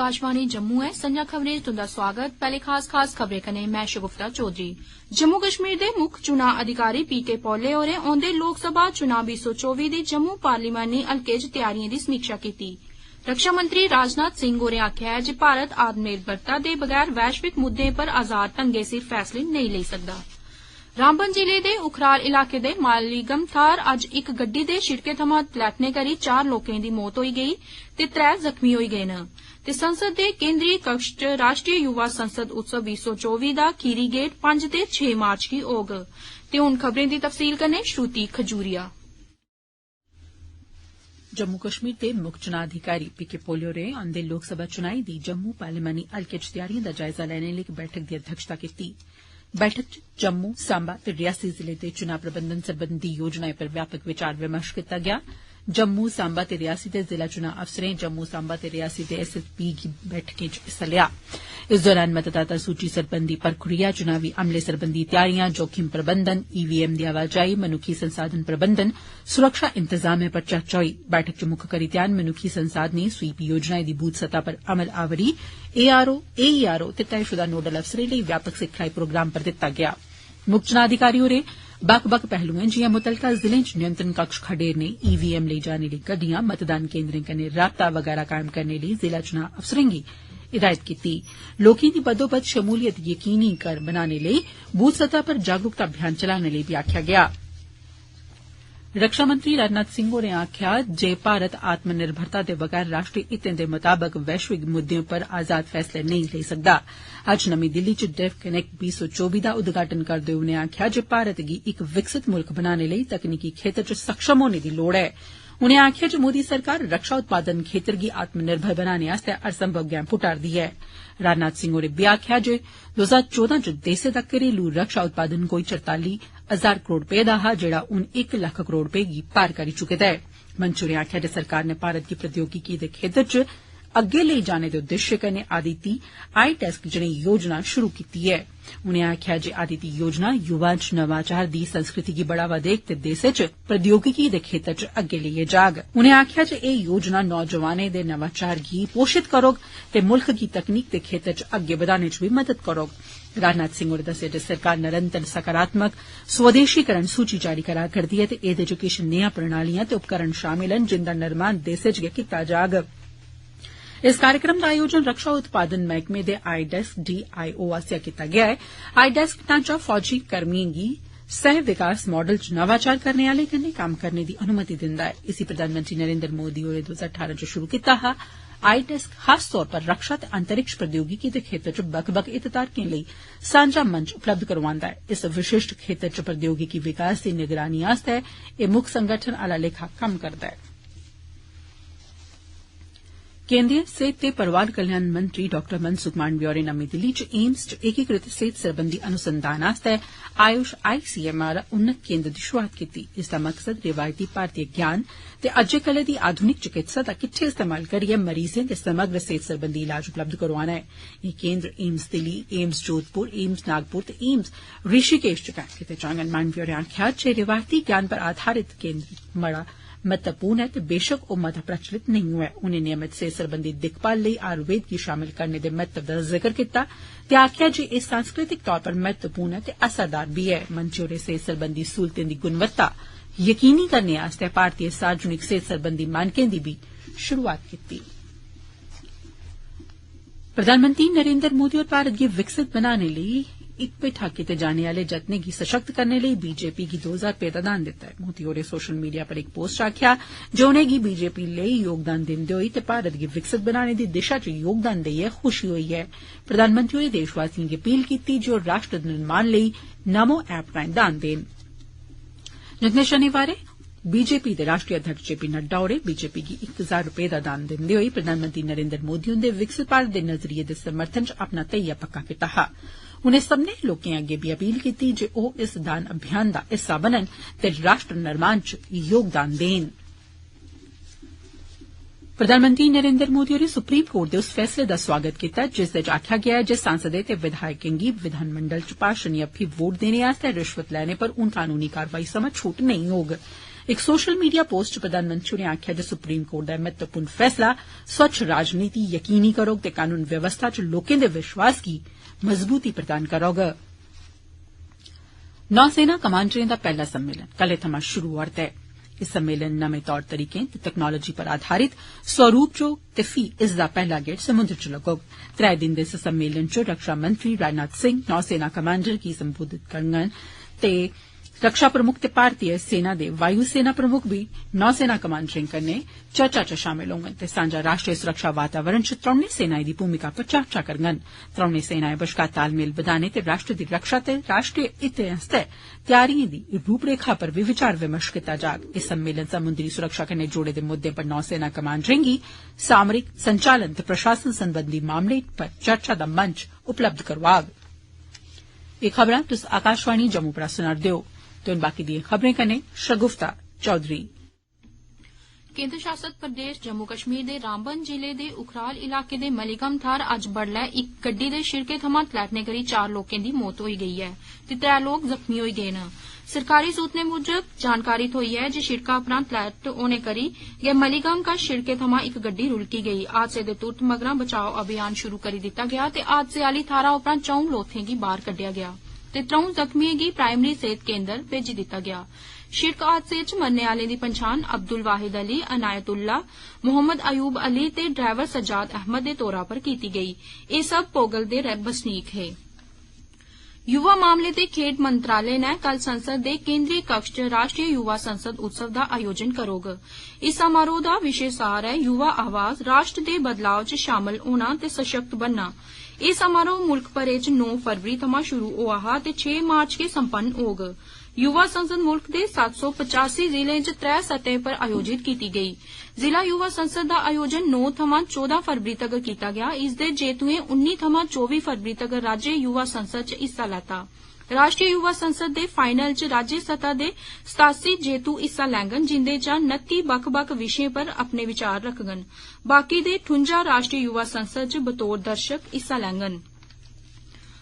आकाशवाणी जम्मू है। संजा खबरें च तुंदा स्वागत। पैह्ले खास खबरें कन्नै मैं शगुफ्ता चौधरी। जम्मू कश्मीर दे मुक्ख चुनां अधिकारी पी.के. पौले होरें औंदे लोकसभा चुनां 2024 दी जम्मू पार्लिमानी हलके च तैयारिएं दी समीक्षा कीती। रक्षा मंत्री राजनाथ सिंह होरें आखेआ ऐ जे भारत आत्मनिर्भरता दे बगैर वैश्विक मुद्दें पर आजाद ढंगै सिर फैसले नेईं लेई सकदा। रामबन जिले दे उखराल इलाके दे मालीगम थाह्र अज्ज इक गड्डी दे शिड़के थमां तलैटने करी 4 लोकें दी मौत होई गेई ते 3 जख्मी होई गे न। ते संसद दे केंद्रीय कक्ष च राष्ट्रीय युवा संसद उत्सव 2024 दा खीरी गेड़ 5 ते 6 मार्च गी होग। ते हुन खबरें दी तफसील कन्नै श्रुति खजूरिया। जम्मू कश्मीर दे मुक्ख चुनां अधिकारी पी.के. पौले होरें औंदे लोकसभा चुनाएं दी जम्मू पार्लिमानी हलके च तैयारिएं दा जायजा लैने लेई इक बैठक दी अध्यक्षता कीती। बैठक च जम्मू सांबा ते रियासी जिले दे चुनां प्रबंधन सरबंधी योजनाएं पर व्यापक विचार विमर्श कीता गेआ। जम्मू सांबा ते रियासी दे जिला चुनां अफसरें जम्मू सांबा ते रियासी दे एसएसपी गी बैठकें च हिस्सा लेआ। इस दौरान मतदाता सूची सरबंधी प्रक्रिया, चुनावी अमले सरबंधी तैयारियां, जोखिम प्रबंधन, ईवीएम दी आवाजाही, मनुक्खी संसाधन प्रबंधन, सुरक्षा इंतजामें पर चर्चा होई। बैठक च मुक्ख करी ध्यान मनुक्खी संसाधनें, स्वीप योजनाएं दी बूथ सतह पर अमल आवरी, एईआरओ ते तयशुदा नोडल अफसरें लेई व्यापक सिखलाई प्रोग्राम पर दित्ता गेआ। मुक्ख चुनां अधिकारी होरें बक्ख बक्ख पहलुएं जियां मुतलका जिलें च नियंत्रण कक्ष खडेरने, ईवीएम लेई जाने लेई गड्डियां, मतदान केन्द्रें कन्नै राबता वगैरा कायम करने लेई जिला चुनां अफसरें गी हिदायत कीती। लोकें दी बद्धोबद्ध शमूलियत यकीनी बनाने लेई बूथ सतह पर जागरूकता अभियान चलाने लेई बी आखेआ गेआ। रक्षा मंत्री राजनाथ सिंह होरें आखेआ जे भारत आत्मनिर्भरता दे बगैर राष्ट्रीय हितें दे मताबक वैश्विक मुद्दें पर आजाद फैसले नेईं लेई सकदा। अज्ज नमीं दिल्ली च डेफ कनेक्ट 2024 दा उद्घाटन करदे होई उनें आखेआ जे भारत गी इक विकसित मुल्ख बनाने लेई तकनीकी खेतर च सक्षम होने दी लोड़ ऐ। उनें आखेआ जे मोदी सरकार रक्षा उत्पादन खेतर गी आत्मनिर्भर बनाने आस्तै हर संभव गैं पुट्टा'रदी ऐ। राजनाथ सिंह होरें बी आखेआ जे 2014 च देसै दा घरेलू रक्षा उत्पादन कोई 44,000 करोड़ रपेऽ दा हा, जेड़ा हून 1 लक्ख करोड़ रपेऽ गी पार करी चुके दा ऐ। मंत्री होरें आखेआ जे सरकार नै भारत गी प्रौद्योगिकी दे खेतर च अग्गे लेई जाने दे उद्देश्य कन्नै आदिति आई-टेस्क जनेही योजना शुरू कीती ऐ। उनें आखेआ जे आदिति योजना युवा च नवाचार दी संस्कृति गी बढ़ावा देग ते देसै च प्रौद्योगिकी दे खेतर च अग्गे लेइयै जाग। उनें आखेआ जे एह् योजना नौजवानें दे नवाचार गी पोषित करोग ते मुल्ख गी तकनीक दे खेतर च अग्गे बधाने च बी मदद करोग। राजनाथ सिंह होरें दस्सेआ जे सरकार निरंतर सकारात्मक स्वदेशीकरण सूची जारी करा करदी ऐ ते एह्दे च किश नेहा प्रणालियां ते उपकरण शामिल न जिंदा निर्माण देसै च गै कीता जाग। इस कार्यक्रम दा आयोजन रक्षा उत्पादन मैह्कमे दे आई-डेस्क डीआईओ आस्सेआ कीता गेआ ऐ। आई-डेस्क ढांचा फौजी कर्मिएं गी सह विकास मॉडल च नवाचार करने आले कन्नै कम्म करने दी अनुमति दिंदा ऐ। इसी प्रधानमंत्री नरेन्द्र मोदी होरें 2018 च शुरू कीता हा। आई-डेस्क खास तौर पर रक्षा ते अंतरिक्ष प्रौद्योगिकी दे खेतर च बक्ख बक्ख हितधारकें लेई सांझा मंच उपलब्ध करोआंदा ऐ। इस विशिष्ट खेतर च प्रौद्योगिकी विकास दी निगरानी आस्तै एह् मुक्ख संगठन आला लेखा कम्म करदा ऐ। केंद्रीय सेहत ते परिवार कल्याण मंत्री डॉ मनसुख मांडविया होरें नमीं दिल्ली च एम्स च एकीकृत सेहत सरबंधी अनुसंधान आस्तै आयुष आईसीएमआर उन्नत केंद्र दी शुरूआत कीती। इसदा मकसद रिवायती भारतीय ज्ञान ते अज्जै कल्लै दी आधुनिक चिकित्सा दा किट्ठे इस्तेमाल करियै मरीजें दे समग्र सेहत सरबंधी इलाज उपलब्ध करोआना ऐ। एह् केंद्र AIIMS Delhi, AIIMS Jodhpur, AIIMS Nagpur ते एम्स ऋषिकेश च कायम कीते जाङन। मांडविया होरें आखेआ जे रिवायती ज्ञान पर आधारित केंद्र बड़ा महत्वपूर्ण ऐ ते बेशक ओह् मता प्रचलित नेईं होऐ। उनें नियमित सेहत सरबंधी दिक्खभाल लेई आयुर्वेद गी शामल करने दे महत्व दा जिक्र कीता ते आखेआ जे एह् सांस्कृतिक तौर पर महत्वपूर्ण ऐ ते असरदार बी ऐ। मंत्री होरें सेहत सरबंधी सहूलतें दी गुणवत्ता यकीनी करने आस्तै भारतीय सार्वजनिक सेहत सरबंधी मानकें दी बी शुरूआत कीती। प्रधानमंत्री नरेन्द्र मोदी होर भारत गी विकसित बनाने लेई इक भेठा कीते जाने आले जतनें गी सशक्त करने लेई बीजेपी गी 2000 रपेऽ दा दान दित्ता ऐ। मोदी होरें सोशल मीडिया पर इक पोस्ट च आखेआ जे उनेंगी बीजेपी लेई योगदान दिंदे होई ते भारत गी विकसित बनाने दी दिशा च योगदान देइयै खुशी होई ऐ। प्रधानमंत्री होरें देशवासिएं गी अपील कीती जे ओह् राष्ट्र निर्माण लेई नमो ऐप राएं दान देन। जंदे शनिवारें बीजेपी दे राष्ट्रीय अध्यक्ष जे पी नड्डा होरें बीजेपी गी 1000 रपेऽ दा दान दिंदे होई प्रधानमंत्री नरेन्द्र मोदी हुंदे विकसित भारत दे नजरिये दे समर्थन च अपना धैर्य पक्का कीता हा। उनें सब्मनें लोकें अग्गे बी अपील कीती जे ओह् इस दान अभियान दा हिस्सा बनन ते राष्ट्र निर्माण च योगदान देन। प्रधानमंत्री नरेन्द्र मोदी होरें सुप्रीम कोर्ट दे उस फैसले दा स्वागत कीता जिसदे च आखेआ गेआ ऐ जे सांसदें ते विधायकें गी विधानमंडल च भाषण जां फ्ही वोट देने आस्तै रिश्वत लैने पर हून कानूनी कारवाई समां छूट नेईं होग। इक सोशल मीडिया पोस्ट च प्रधानमंत्री होरें आखेआ जे सुप्रीम कोर्ट दा महत्वपूर्ण फैसला स्वच्छ राजनीति यकीनी करोग ते कानून व्यवस्था च लोकें दे विश्वास गी मजबूती प्रदान करोग। नौसेना कमांडरें दा पैहला सम्मेलन कल्लै थमां शुरू होआ'रदा ऐ। इस सम्मेलन नमें तौर तरीकें ते तकनालोजी पर आधारित स्वरूप च होग ते फ्ही इसदा पैहला गेड़ समुद्र च लग्गोग। 3 दिन दे इस सम्मेलन च रक्षा मंत्री राजनाथ सिंह नौसेना कमांडर गी संबोधित करङन ते रक्षा प्रमुख ते भारतीय सेना दे वायु सेना प्रमुख बी नौसेना कमांडरें कन्नै चर्चा च शामल होङन ते सांझा राष्ट्रीय सुरक्षा वातावरण च त्रौनें सेनाएं दी भूमिका पर चर्चा करङन। त्रौनें सेनाएं बश्कार तालमेल बधाने ते राष्ट्र दी रक्षा ते राष्ट्रीय हितें आस्तै त्यारिएं दी रूपरेखा पर बी विचार विमर्श कीता जाग। इस सम्मेलन समुद्री सुरक्षा कन्नै जुड़े दे मुद्दें पर नौसेना कमांडरें गी सामरिक संचालन ते प्रशासन सरबंधी मामलें पर चर्चा दा मंच उपलब्ध करोआग। एह् खबरां तुस आकाशवाणी जम्मू परा सुना'रदे ओ ते हुन बाकी दिएं खबरें कन्नै शगुफ्ता चौधरी। केन्द्र शासित प्रदेश जम्मू कश्मीर दे रामबन जिले दे उखराल इलाके दे मलीगम थाहर अज्ज बडलै इक गड्डी दे शिड़के थमां तलैटने करी 4 लोकें दी मौत होई गेई ऐ ते 3 लोक जख्मी होई गे न। सरकारी सूत्रें मुजब जानकारी थ्होई ऐ जे शिड़का उपरां तलैट होने करी गै मलीगम कश शिड़के थमां इक गड्डी रुलकी गेई। हादसे दे तुरत मगरा बचाव अभियान शुरू करी दित्ता गेआ ते हादसे आली थाहरा उपरां 4 लोथें गी बाहर कड्डेआ गेआ ते 3 जख्मिएं गी प्राइमरी सेहत केन्द्र भेजी दित्ता गेआ। शिड़क हादसे च मरने आलें दी पन्छान अब्दुल वाहिद अली, अनायतुल्ला, मोहम्मद अयूब अली ते ड्राइवर सज्जाद अहमद दे तौरा पर कीती गेई। एह् सब पोगल दे बसनीक हे। युवा मामले ते खेड मंत्रालय ने कल संसद दे केंद्रीय कक्ष च राष्ट्रीय युवा संसद उत्सव दा आयोजन करोग। इस समारोह दा विशे सार ऐ युवा आवाज राष्ट्र दे बदलाव च शामल होना ते सशक्त बनना। एह् समारोह मुल्ख भरै च 9 फरवरी थमां शुरू होआ हा ते 6 मार्च गी संपन्न होग। युवा संसद मुल्ख दे 785 जिलें च 3 सतहें पर आयोजित कीती गेई। जिला युवा संसद दा आयोजन 9 थमां 14 फरवरी तगर कीता गेआ। इसदे जेतुएं 19 थमां 24 फरवरी तगर राज्य युवा संसद च हिस्सा लैता। राष्ट्रीय युवा संसद दे फाइनल च राज्य सतह दे 87 जेतू हिस्सा लैङन जिंदे चा 29 बक्ख-बक्ख विशें पर अपने विचार रखङन। बाकी दे 58 राष्ट्रीय युवा संसद च बतौर दर्शक हिस्सा लैङन।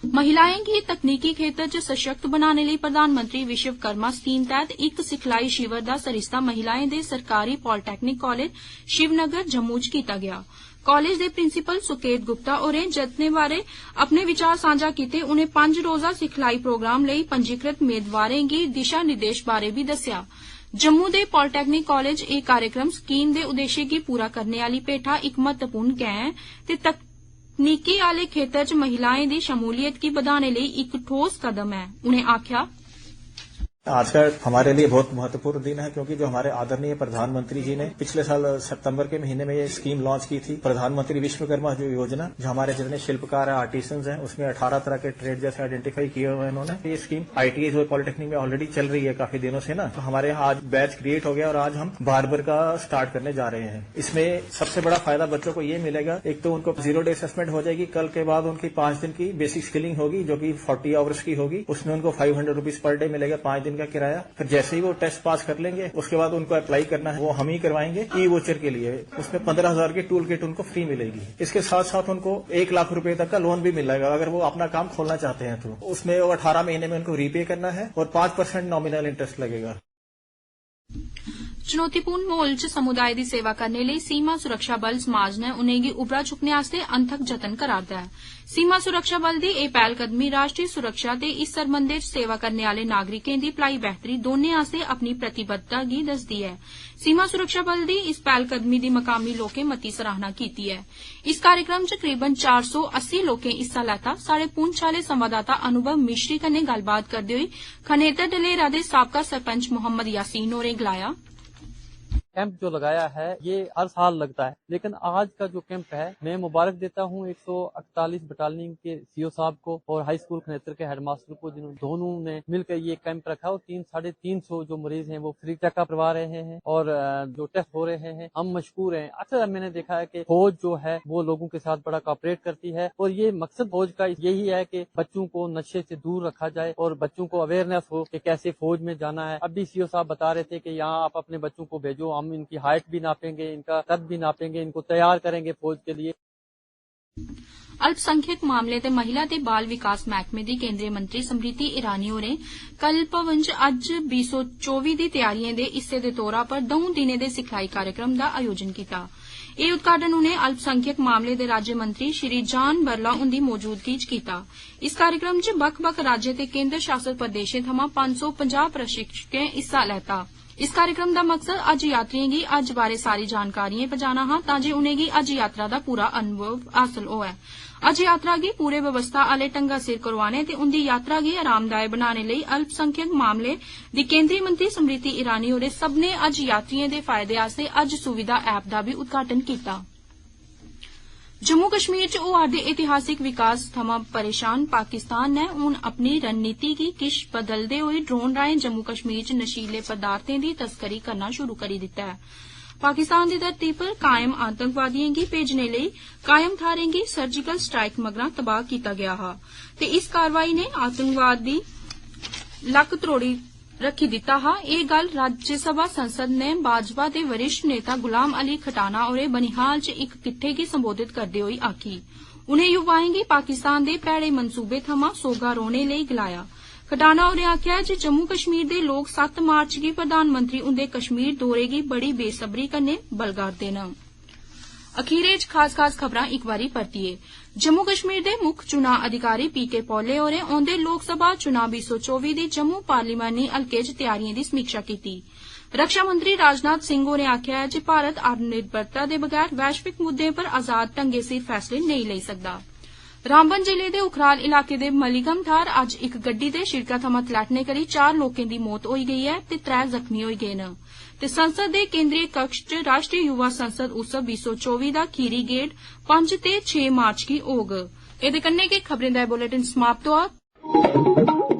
महिलाएं गी तकनीकी खेतर च सशक्त बनाने लेई प्रधानमंत्री विश्वकर्मा स्कीम तैह्त इक सिखलाई शिविर दा सरिस्ता महिलाएं दे सरकारी पॉलीटैक्निक कालेज शिवनगर जम्मू च कीता गेआ। कालेज दे प्रिंसिपल सुकेत गुप्ता होरें जतनें बारे अपने विचार सांझा कीते। उनें 5 रोजा सिखलाई प्रोग्राम लेई पंजीकृत मेदवारें गी दिशा निर्देश बारे बी दस्सेआ। जम्मू दे पॉलीटैक्निक कालेज एह् कार्यक्रम स्कीम दे उद्देश्य गी पूरा करने आली पेठा इक महत्वपूर्ण गैं ऐ ते तकनीकी आले खेतर च महिलाएं दी शमूलियत गी बधाने लेई इक ठोस कदम ऐ। उनें आखेआ आज का हमारे लिए बहुत महत्वपूर्ण दिन है क्योंकि जो हमारे आदरणीय प्रधानमंत्री जी ने पिछले साल सितंबर के महीने में ये स्कीम लॉन्च की थी, प्रधानमंत्री विश्वकर्मा जो योजना, जो हमारे जितने शिल्पकार है, आर्टिसंस हैं, उसमें 18 तरह के ट्रेड जैसे आइडेंटिफाई किए हुए हैं इन्होंने। ये स्कीम आईटीआई जो पॉलिटेक्निक में ऑलरेडी चल रही है काफी दिनों से ना, तो हमारे यहाँ आज बैच क्रिएट हो गया और आज हम बार्बर का स्टार्ट करने जा रहे हैं। इसमें सबसे बड़ा फायदा बच्चों को ये मिलेगा, एक तो उनको 0 डे असेसमेंट हो जाएगी, कल के बाद उनकी 5 दिन की बेसिक स्किलिंग होगी जो कि 40 आवर्स की होगी। उसमें उनको 500 रुपीज पर डे मिलेगा, 5 दिन का किराया। फिर जैसे ही वो टेस्ट पास कर लेंगे उसके बाद उनको अप्लाई करना है, वो हम ही करवाएंगे ई वोचर के लिए। उसमें 15,000 की टूल किट उनको फ्री मिलेगी। इसके साथ साथ उनको 1 लाख रुपए तक का लोन भी मिलेगा अगर वो अपना काम खोलना चाहते हैं तो। उसमें 18 महीने में उनको रीपे करना है और 5% नॉमिनल इंटरेस्ट लगेगा। चुनौतीपूर्ण माहौल च समुदाय दी सेवा करने लेई सीमा सुरक्षा बल समाज ने उनेंगी उबरा चुकने आस्तै अनथक जतन करा'रदा ऐ। सीमा सुरक्षा बल दी एह् पैह्लकदमी राष्ट्रीय सुरक्षा ते इस सरबंधै च सेवा करने आले नागरिकें दी भलाई बेहतरी दोनें आस्तै अपनी प्रतिबद्धता गी दसदी ऐ। सीमा सुरक्षा बल दी इस पैह्लकदमी दी मकामी लोकें मती सराहना कीती ऐ। इस कार्यक्रम च करीबन 480 लोकें हिस्सा लैता। साढ़े पुंछ आले संवाददाता अनुभव मिश्री कन्नै गल्लबात करदे होई खनेतर डलेरा दे साबका सरपंच मोहम्मद यासीन होरें गलाया, कैंप जो लगाया है ये हर साल लगता है, लेकिन आज का जो कैंप है मैं मुबारक देता हूँ 148 बटालियन के सीओ साहब को और हाई स्कूल खनेतर के हेडमास्टर को, जिन्होंने दोनों ने मिलकर ये कैंप रखा और 300-350 जो मरीज हैं वो फ्री चेकअप करवा रहे हैं और जो टेस्ट हो रहे हैं हम मशकूर हैं। अक्सर मैंने देखा है कि फौज जो है वो लोगों के साथ बड़ा कॉपरेट करती है और ये मकसद फौज का यही है कि बच्चों को नशे से दूर रखा जाए और बच्चों को अवेयरनेस हो कि कैसे फौज में जाना है। अभी सीओ साहब बता रहे थे कि यहाँ आप अपने बच्चों को भेजो, हम इनकी हाइट भी नापेंगे, इनका कद भी नापेंगे, इनको तैयार करेंगे फौज के लिए। अल्पसंख्यक मामले ते महिला ते बाल विकास मैहकमे दी केंद्रीय मंत्री समृति ईरानी होरें कल भवन च अज्ज 2024 दी तैयारियें दे हिस्से दे तौरा पर 2 दिनें दे सिखलाई कार्यक्रम दा आयोजन कीता। एह उद्घाटन उनें अल्पसंख्यक मामले दे राज्य मंत्री श्री जान बरला हुंदी मौजूदगी च कीता। इस कार्यक्रम च बक्ख-बक्ख राज्य ते केंद्र शासित प्रदेशें थमां 550 प्रशिक्षकें हिस्सा लैता। इस कार्यक्रम दा मकसद अज्ज यात्रियें गी अज्ज बारै सारी जानकारियां पजाना हा तां जे उनेंगी अज्ज यात्रा दा पूरा अनुभव हासल होऐ। अज्ज यात्रा गी पूरे व्यवस्था आले ढंगा सिर करोआने ते उंदी यात्रा गी आरामदायक बनाने लेई अल्पसंख्यक मामले दी केंद्रीय मंत्री समृति ईरानी होरें सब्बनें अज्ज यात्रियें दे फायदे आस्तै अज्ज सुविधा ऐप दा बी उद्घाटन कीता। जम्मू कश्मीर च होआ'रदे ऐतिहासिक विकास थमां परेशान पाकिस्तान ने हून अपनी रणनीति गी किश बदलदे होई ड्रोन राएं जम्मू कश्मीर च नशीले पदार्थें दी तस्करी करना शुरू करी दित्ता ऐ। पाकिस्तान दी धरती पर कायम आतंकवादियें गी भेजने लेई कायम थाहरें गी सर्जिकल स्ट्राइक मगरा तबाह कीता गेआ हा ते इस कारवाई ने आतंकवाद दी लक्क त्रोड़ी रखी दित्ता हा। एह गल्ल राज्यसभा संसद ने भाजपा दे वरिष्ठ नेता गुलाम अली खटाना होरें बनिहाल च इक किट्ठे गी संबोधित करदे होई आखी। उनें युवाएं गी पाकिस्तान दे भैड़े मंसूबे थमां सोह्गा रौह्ने लेई गलाया। खटाना होरें आखेआ जे जम्मू कश्मीर दे लोक 7 मार्च गी प्रधानमंत्री उंदे कश्मीर दौरे गी बड़ी बेसब्री कन्नै बलगा'रदे न। अखीरै च खास खबरां इक बारी परतियै। जम्मू कश्मीर दे मुक्ख चुनां अधिकारी पीके पौले होरें औंदे लोकसभा चुनां 2024 दी जम्मू पार्लिमानी हलके च तैयारियें दी समीक्षा कीती। रक्षा मंत्री राजनाथ सिंह होरें आखेआ जे भारत आत्मनिर्भरता दे बगैर वैश्विक मुद्दें पर आजाद ढंगै सिर फैसले नेईं लेई सकदा। रामबन जिले दे उखराल इलाके दे मलीगम थाहर अज्ज इक गड्डी दे शिड़का थमां तलैटने करी 4 लोकें दी मौत होई गेई ऐ ते 3 जख्मी होई गे न ते संसद दे केंद्रीय कक्ष च राष्ट्रीय युवा संसद उत्सव 2024 दा खीरी गेड़ 5 ते 6 मार्च गी होग। एह्दे कन्नै गै खबरें दा बुलेटिन समाप्त होआ।